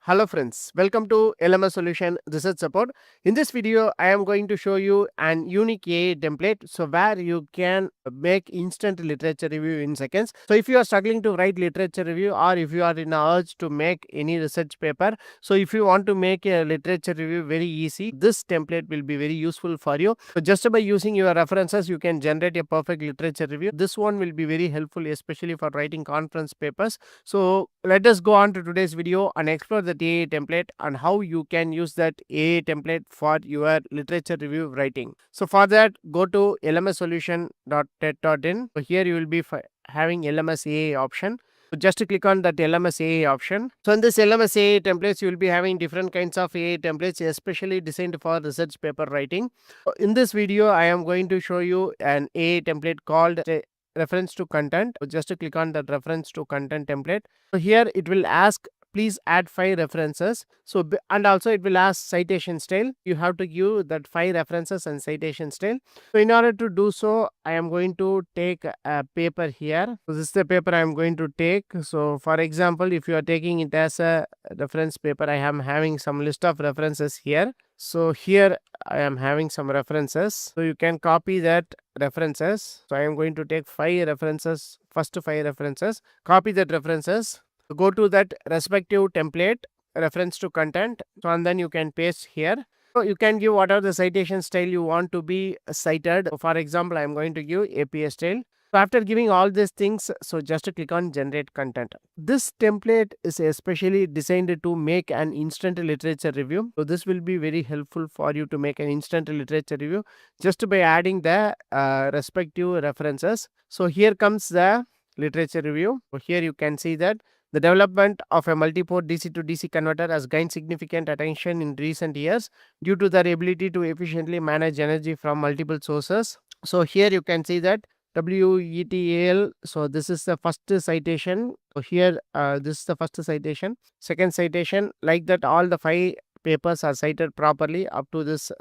Hello friends, welcome to LMS Solution Research Support. In this video, I am going to show you an unique AI template. So where you can make instant literature review in seconds. So if you are struggling to write literature review or if you are in a urge to make any research paper. So if you want to make a literature review very easy, this template will be very useful for you. So just by using your references, you can generate a perfect literature review. This one will be very helpful, especially for writing conference papers. So let us go on to today's video and explore the AI template and how you can use that AI template for your literature review writing. So for that, go to lmssolution.ted.in. So here you will be having LMS AI option. So just to click on that LMS AI option. So in this LMS AI templates, you will be having different kinds of AI templates, especially designed for research paper writing. In this video, I am going to show you an AI template called reference to content. Just to click on that reference to content template. So here it will ask please add 5 references. So and also it will ask citation style. You have to give that 5 references and citation style. So in order to do so, I am going to take a paper here. So this is the paper I am going to take. So for example, if you are taking it as a reference paper, I am having some list of references here. So here I am having some references. So you can copy that references. So I am going to take 5 references, first 5 references, copy that references, go to that respective template, reference to content. So and then you can paste here. So you can give whatever the citation style you want to be cited. So for example, I am going to give APA style. So after giving all these things, so just click on generate content. This template is especially designed to make an instant literature review. So this will be very helpful for you to make an instant literature review just by adding the respective references. So here comes the literature review. So here you can see that the development of a multi-port DC to DC converter has gained significant attention in recent years due to their ability to efficiently manage energy from multiple sources. So here you can see that WETAL. So this is the first citation. So here this is the first citation. Second citation, like that all the 5 papers are cited properly up to this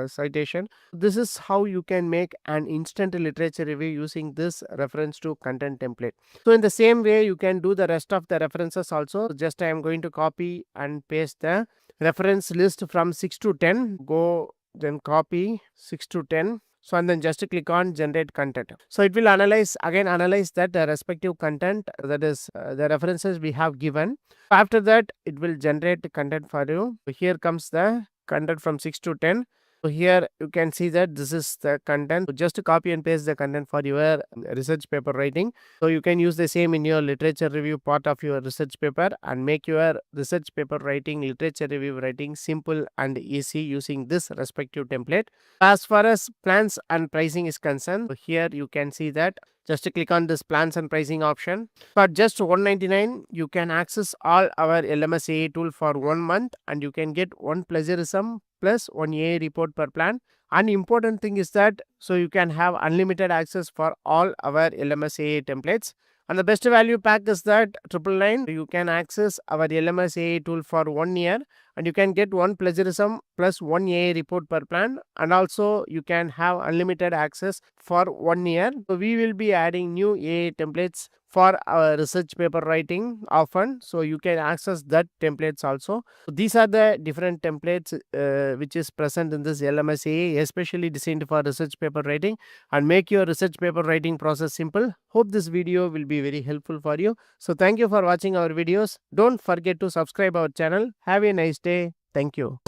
citation. This is how you can make an instant literature review using this reference to content template. So in the same way, you can do the rest of the references also. Just I am going to copy and paste the reference list from 6 to 10. Go then copy 6 to 10. So and then just click on generate content. So it will analyze that the respective content, that is the references we have given. After that, it will generate the content for you. So here comes the content from 6 to 10. So here you can see that this is the content. So just to copy and paste the content for your research paper writing. So you can use the same in your literature review part of your research paper and make your research paper writing, literature review writing simple and easy using this respective template. As far as plans and pricing is concerned, so here you can see that just to click on this plans and pricing option. For just $199, you can access all our LMS AI tool for 1 month and you can get 1 plagiarism plus 1 AI report per plan. And important thing is that so you can have unlimited access for all our LMS AI templates. And the best value pack is that $999. You can access our LMS AI tool for 1 year and you can get 1 plagiarism plus 1 AI report per plan. And also you can have unlimited access for 1 year. So we will be adding new AI templates for our research paper writing often. So you can access that templates also. So these are the different templates which is present in this LMS AI, especially designed for research paper writing and make your research paper writing process simple. Hope this video will be very helpful for you. So thank you for watching our videos. Don't forget to subscribe our channel. Have a nice day. Thank you.